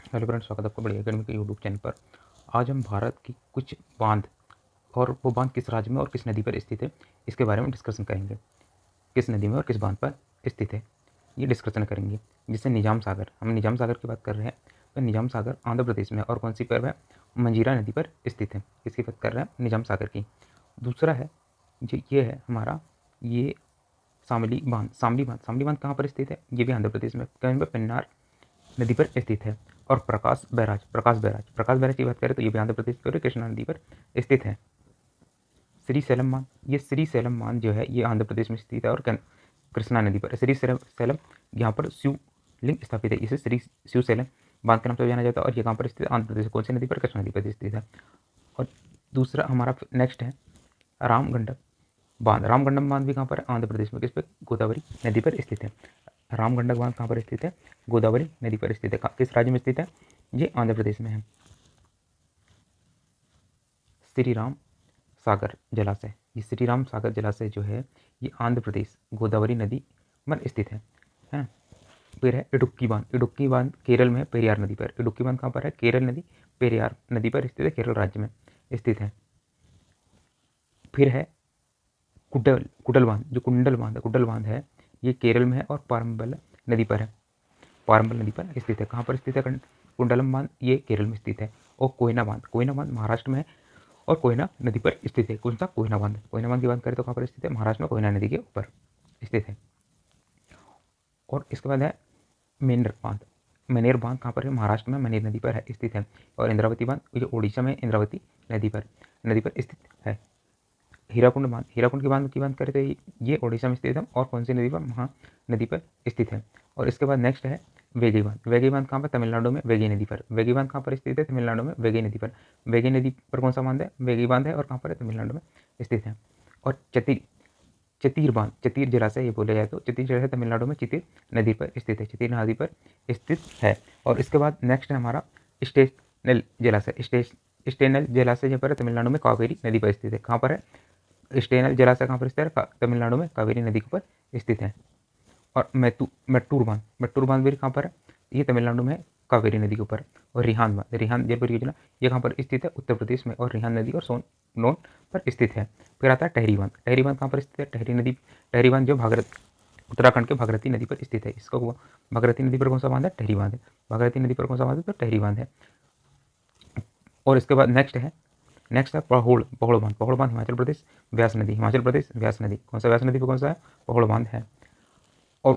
Hello friends, स्वागत है आपका बड़ी अकेडमी के यूट्यूब चैनल पर। आज हम भारत की कुछ बांध और वो बांध किस राज्य में और किस नदी पर स्थित है, इसके बारे में डिस्कशन करेंगे। किस नदी में और किस बांध पर स्थित है, ये डिस्कशन करेंगे। जैसे निजाम सागर, हम निजाम सागर की बात कर रहे हैं, तो निजाम सागर आंध्र प्रदेश में और कौन सी पर है, मंजीरा नदी पर स्थित है। किसकी बात कर रहे हैं, निजाम सागर की। दूसरा है जो ये है हमारा, ये शामली बांध। शामली बांध कहाँ पर स्थित है, ये भी आंध्र प्रदेश में, कहीं पर पेन्नार नदी पर स्थित है। और प्रकाश बैराज की बात करें तो ये भी आंध्र प्रदेश की कृष्णा नदी पर स्थित है। श्रीशैलम बांध, ये श्रीशैलम बांध जो है ये आंध्र प्रदेश में स्थित है और कृष्णा नदी पर। श्रीशैलम यहाँ पर शिवलिंग स्थापित है, इसे श्री शिवशैलम बांध के नाम से जाना जाता है। और ये कहाँ पर स्थित है, आंध्र प्रदेश। कौन सी नदी पर, कृष्णा नदी पर स्थित है। और दूसरा हमारा नेक्स्ट है रामगंडक बांध। रामगंडक बांध भी कहाँ पर है, आंध्र प्रदेश में। किस पे, गोदावरी नदी पर स्थित है। रामगंडक बांध कहाँ पर स्थित है, गोदावरी नदी पर स्थित है। किस राज्य में स्थित है, ये आंध्र प्रदेश में है। श्री राम सागर जलाशय, ये श्री राम सागर जलाशय जो है ये आंध्र प्रदेश गोदावरी नदी पर स्थित है ना। फिर है इडुक्की बांध। इडुक्की बांध केरल में पेरियार नदी पर। इडुक्की बांध कहाँ पर है, केरल नदी पेरियार नदी पर स्थित है, केरल राज्य में स्थित है। फिर है कुडल बांध, जो कुंडल बांध है ये केरल में है और पारंबल नदी पर है। पारंबल नदी पर स्थित है। कहाँ पर स्थित है, कुंडलम बांध, ये केरल में स्थित है। और कोयना बांध महाराष्ट्र में है और कोयना नदी पर स्थित है। कौन सा, कोयना बांध। कोयना बांध की बात करें तो कहाँ पर स्थित है, महाराष्ट्र में कोयना नदी के ऊपर स्थित है। और इसके बाद है मेनर बांध। मनेर बांध कहाँ पर है, महाराष्ट्र में मनेर नदी पर है, स्थित है। और इंद्रावती बांध, ये उड़ीसा में इंद्रावती नदी पर स्थित है। हीराकुंड बांध, हीराकुंड की बात करें तो ये उड़ीसा में स्थित है और कौन सी नदी पर, महा नदी पर स्थित है। और इसके बाद नेक्स्ट है वेगी बांध। वेगी बांध कहाँ पर, तमिलनाडु में वेगी नदी पर। वेगी बांध कहाँ पर स्थित है, तमिलनाडु में वेगी नदी पर। वेगी नदी पर कौन सा बांध है, वेगी बांध है और कहाँ पर है, तमिलनाडु में स्थित है। और चतीर बांध, चतीर जलाशय ये बोला जाए तो चतीर जलाशय तमिलनाडु में चितीर नदी पर स्थित है, चितीर नदी पर स्थित है। और इसके बाद नेक्स्ट है हमारा स्टेनल जलाशय। स्टेनल जलाशय जो पर तमिलनाडु में कावेरी नदी पर स्थित है। कहाँ पर है, स्टेनल जलाशय कहाँ पर स्थित है, तमिलनाडु में कावेरी नदी के ऊपर स्थित है। और मेट्टूर बांध भी कहाँ पर है, ये तमिलनाडु में कावेरी नदी के ऊपर। और रिहांद जल परियोजना ये कहाँ पर स्थित है, उत्तर प्रदेश में और रिहांद नदी और सोनोन पर स्थित है। फिर आता है टहरी बांध कहाँ पर स्थित है, टहरी बांध जो उत्तराखंड के भागीरथी नदी पर स्थित है। इसका भागीरथी नदी पर कौन सा बांध है, टहरी बांध है। भागीरथी नदी पर कौन सा बांध है, तो टहरी बांध है। और इसके बाद नेक्स्ट है पहोड़ बांध हिमाचल प्रदेश व्यास नदी। कौन सा व्यास नदी पर कौन सा है, पहोड़ बांध है। और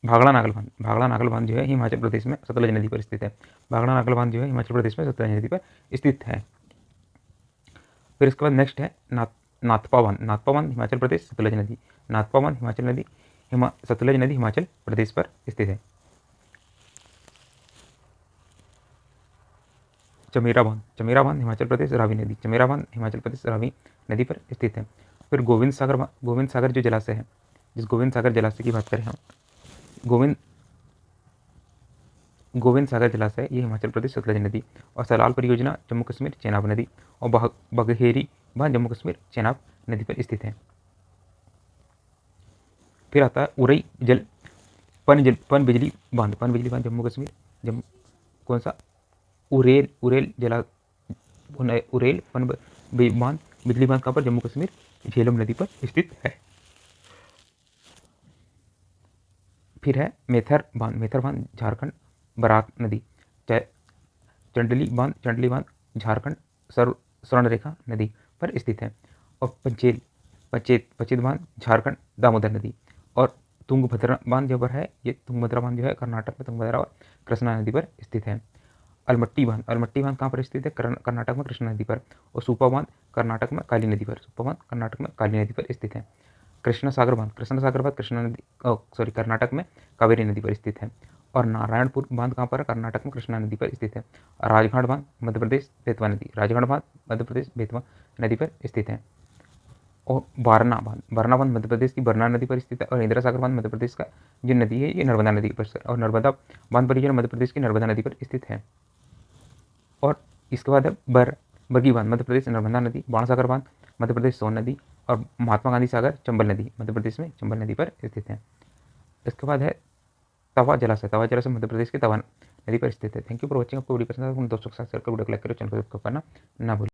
भाखड़ा नागल बांध जो है हिमाचल प्रदेश में सतलज नदी पर स्थित है। भाखड़ा नागल बांध जो है हिमाचल प्रदेश में सतलज नदी पर स्थित है। फिर इसके बाद नेक्स्ट है नाथपा बांध हिमाचल प्रदेश सतलज नदी। नाथपा बांध सतलज नदी हिमाचल प्रदेश पर स्थित है। चमेरा बांध हिमाचल प्रदेश रावी नदी पर स्थित है। फिर गोविंद सागर जो जलाशय है, जिस गोविंद सागर जलाशय की बात करें हम, गोविंद सागर जलाशय ये हिमाचल प्रदेश सतलज नदी। और सलाल परियोजना जम्मू कश्मीर चेनाब नदी। और बघेरी बांध जम्मू कश्मीर चेनाब नदी पर स्थित है। फिर आता है उरई जल पन बिजली बांध जम्मू कश्मीर कौन सा, उरेल पन बांध बिजली बांध कहाँ पर, जम्मू कश्मीर झेलम नदी पर स्थित है। फिर है मेथर बांध झारखंड बराक नदी। चंडली बांध झारखंड स्वर्णरेखा नदी पर स्थित है। और पचेत बांध झारखंड दामोदर नदी। और तुंगभद्रा बांध जो पर है, ये तुंगभद्रा बांध जो है कर्नाटक में तुंगभद्रा और कृष्णा नदी पर स्थित है। अलमट्टी बांध कहाँ पर स्थित है, कर्नाटक में कृष्णा नदी पर। और सुपा बांध कर्नाटक में काली नदी पर स्थित है। कृष्ण सागर बांध कर्नाटक में कावेरी नदी पर स्थित है। और नारायणपुर बांध कहाँ पर है, कर्नाटक में कृष्णा नदी पर स्थित है। राजघाट बांध मध्य प्रदेश बेतवा नदी पर स्थित है। और बारना बांध मध्य प्रदेश की बरना नदी पर स्थित है। और इंदिरा सागर बांध मध्य प्रदेश का जो नदी है ये नर्मदा नदी पर, और नर्मदा बांध परियोजना मध्य प्रदेश की नर्मदा नदी पर स्थित है। और इसके बाद है बरगी बांध मध्य प्रदेश नर्मदा नदी। बाणसागर बांध मध्य प्रदेश सोन नदी। और महात्मा गांधी सागर चंबल नदी मध्य प्रदेश में चंबल नदी पर स्थित है। इसके बाद है तवा जलाशय मध्य प्रदेश के तवा नदी पर स्थित है। Thank you for watching. आपको वीडियो पसंद आया तो अपने दोस्तों के साथ शेयर करो, वीडियो को लाइक करो, चैनल को सब्सक्राइब करना ना भूलें।